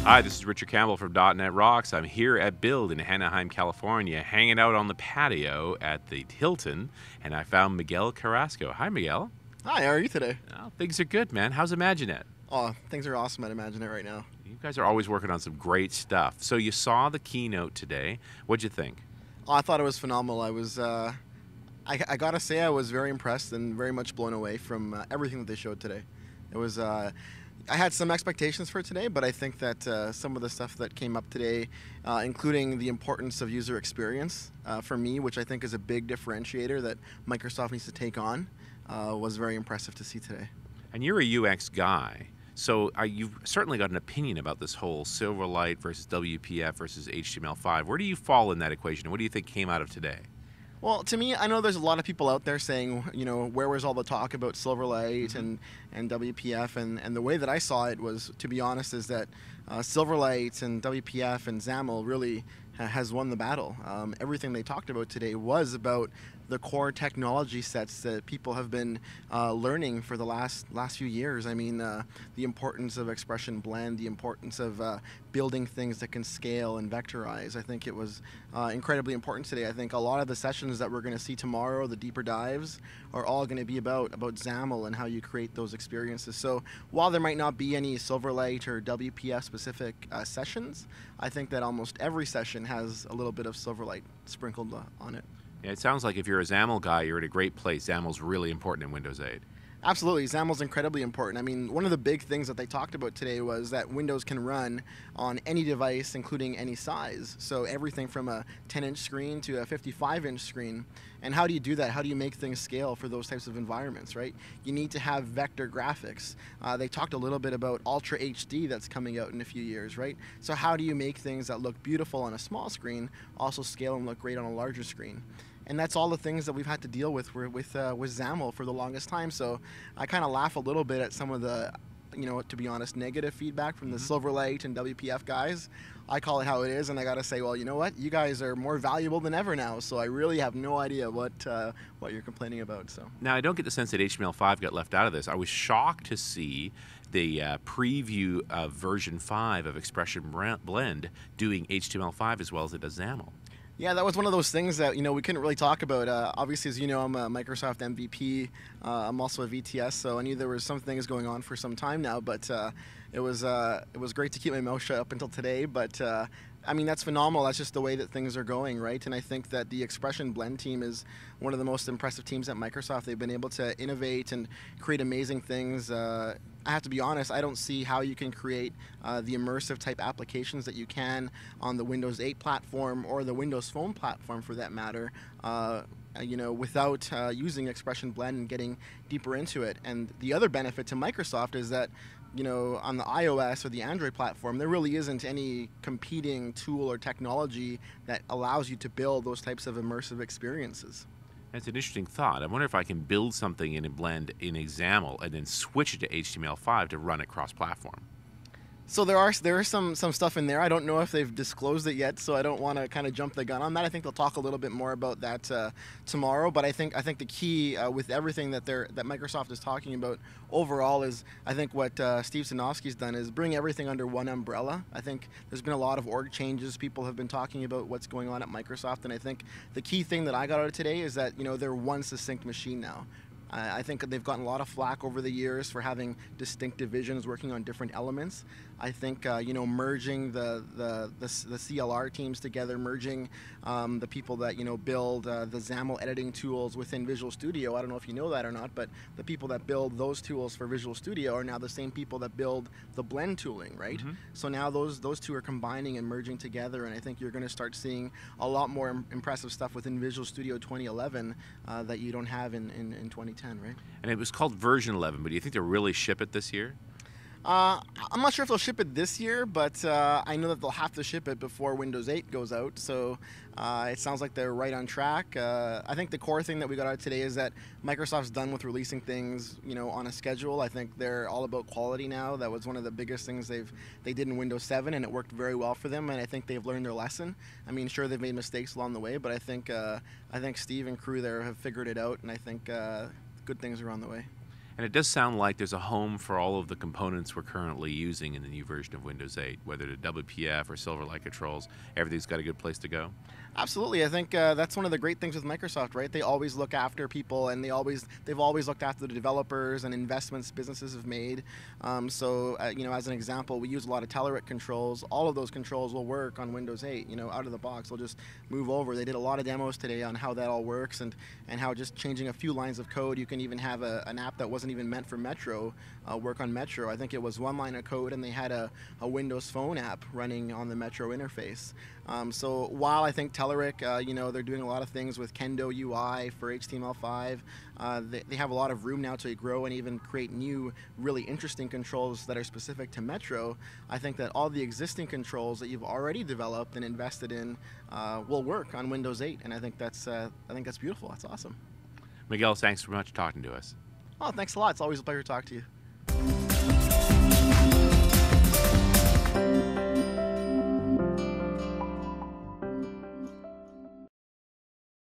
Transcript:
Hi, this is Richard Campbell from DotNetRocks. I'm here at Build in Anaheim, California, hanging out on the patio at the Hilton, and I found Miguel Carrasco. Hi, Miguel. Hi, how are you today? Oh, things are good, man. How's Imaginet? Oh, things are awesome at Imaginet right now. You guys are always working on some great stuff. So you saw the keynote today. What'd you think? Oh, I thought it was phenomenal. I gotta say, I was very impressed and very much blown away from everything that they showed today. It was, I had some expectations for today, but I think that some of the stuff that came up today, including the importance of user experience for me, which I think is a big differentiator that Microsoft needs to take on, was very impressive to see today. And you're a UX guy, so you've certainly got an opinion about this whole Silverlight versus WPF versus HTML5. Where do you fall in that equation, and what do you think came out of today? Well, to me, I know there's a lot of people out there saying, you know, where was all the talk about Silverlight and WPF, and the way that I saw it was, to be honest, is that Silverlight and WPF and XAML really has won the battle. Everything they talked about today was about the core technology sets that people have been learning for the last few years. I mean, the importance of expression blend, the importance of building things that can scale and vectorize. I think it was incredibly important today. I think a lot of the sessions that we're going to see tomorrow, the deeper dives, are all going to be about XAML and how you create those experiences. So while there might not be any Silverlight or WPF specific sessions, I think that almost every session has a little bit of Silverlight sprinkled on it. Yeah, it sounds like if you're a XAML guy, you're in a great place. XAML's really important in Windows 8. Absolutely, XAML's incredibly important. I mean, one of the big things that they talked about today was that Windows can run on any device, including any size. So everything from a 10-inch screen to a 55-inch screen. And how do you do that? How do you make things scale for those types of environments, right? You need to have vector graphics. They talked a little bit about Ultra HD that's coming out in a few years, right? So how do you make things that look beautiful on a small screen also scale and look great on a larger screen? And that's all the things that we've had to deal with XAML for the longest time. So I kind of laugh a little bit at some of the, you know, to be honest, negative feedback from the Silverlight and WPF guys. I call it how it is, and I got to say, well, you know what? You guys are more valuable than ever now. So I really have no idea what you're complaining about. So now I don't get the sense that HTML5 got left out of this. I was shocked to see the preview of version 5 of Expression Blend doing HTML5 as well as it does XAML. Yeah, that was one of those things that, you know, we couldn't really talk about. Obviously, as you know, I'm a Microsoft MVP. I'm also a VTS, so I knew there was some things going on for some time now. But it was great to keep my mouth shut up until today. But I mean, that's phenomenal. That's just the way that things are going, right? And I think that the Expression Blend team is one of the most impressive teams at Microsoft. They've been able to innovate and create amazing things. I have to be honest, I don't see how you can create the immersive type applications that you can on the Windows 8 platform or the Windows Phone platform for that matter, you know, without using Expression Blend and getting deeper into it. And the other benefit to Microsoft is that, you know, on the iOS or the Android platform, there really isn't any competing tool or technology that allows you to build those types of immersive experiences. That's an interesting thought. I wonder if I can build something in a Blend in XAML and then switch it to HTML5 to run it cross-platform. So there is some stuff in there. I don't know if they've disclosed it yet, so I don't want to kind of jump the gun on that. I think they'll talk a little bit more about that tomorrow. But I think the key with everything that Microsoft is talking about overall is, I think what Steve Sinofsky's done is bring everything under one umbrella. I think there's been a lot of org changes. People have been talking about what's going on at Microsoft, and I think the key thing that I got out of today is that, you know, they're one succinct machine now. I think they've gotten a lot of flack over the years for having distinct divisions working on different elements. I think you know, merging the CLR teams together, merging the people that, you know, build the XAML editing tools within Visual Studio. I don't know if you know that or not, but the people that build those tools for Visual Studio are now the same people that build the Blend tooling, right? So now those two are combining and merging together, and I think you're going to start seeing a lot more impressive stuff within Visual Studio 2011 that you don't have in 2010, right? And it was called version 11, but do you think they'll really ship it this year? I'm not sure if they'll ship it this year, but I know that they'll have to ship it before Windows 8 goes out, so it sounds like they're right on track. I think the core thing that we got out today is that Microsoft's done with releasing things, you know, on a schedule. I think they're all about quality now. That was one of the biggest things they did in Windows 7, and it worked very well for them, and I think they've learned their lesson. I mean, sure, they've made mistakes along the way, but I think Steve and crew there have figured it out, and I think good things are on the way. And it does sound like there's a home for all of the components we're currently using in the new version of Windows 8, whether to WPF or Silverlight controls. Everything's got a good place to go. Absolutely, I think that's one of the great things with Microsoft, right? They always look after people, and they've always looked after the developers and investments businesses have made. You know, as an example, we use a lot of Telerik controls. All of those controls will work on Windows 8. You know, out of the box, they'll just move over. They did a lot of demos today on how that all works, and how just changing a few lines of code, you can even have an app that wasn't even meant for Metro work on Metro. I think it was one line of code, and they had a Windows Phone app running on the Metro interface. So while I think Telerik, you know, they're doing a lot of things with Kendo UI for HTML5, they have a lot of room now to grow and even create new, really interesting controls that are specific to Metro. I think that all the existing controls that you've already developed and invested in will work on Windows 8, and I think that's beautiful. That's awesome. Miguel, thanks very much for talking to us. Oh, thanks a lot. It's always a pleasure to talk to you.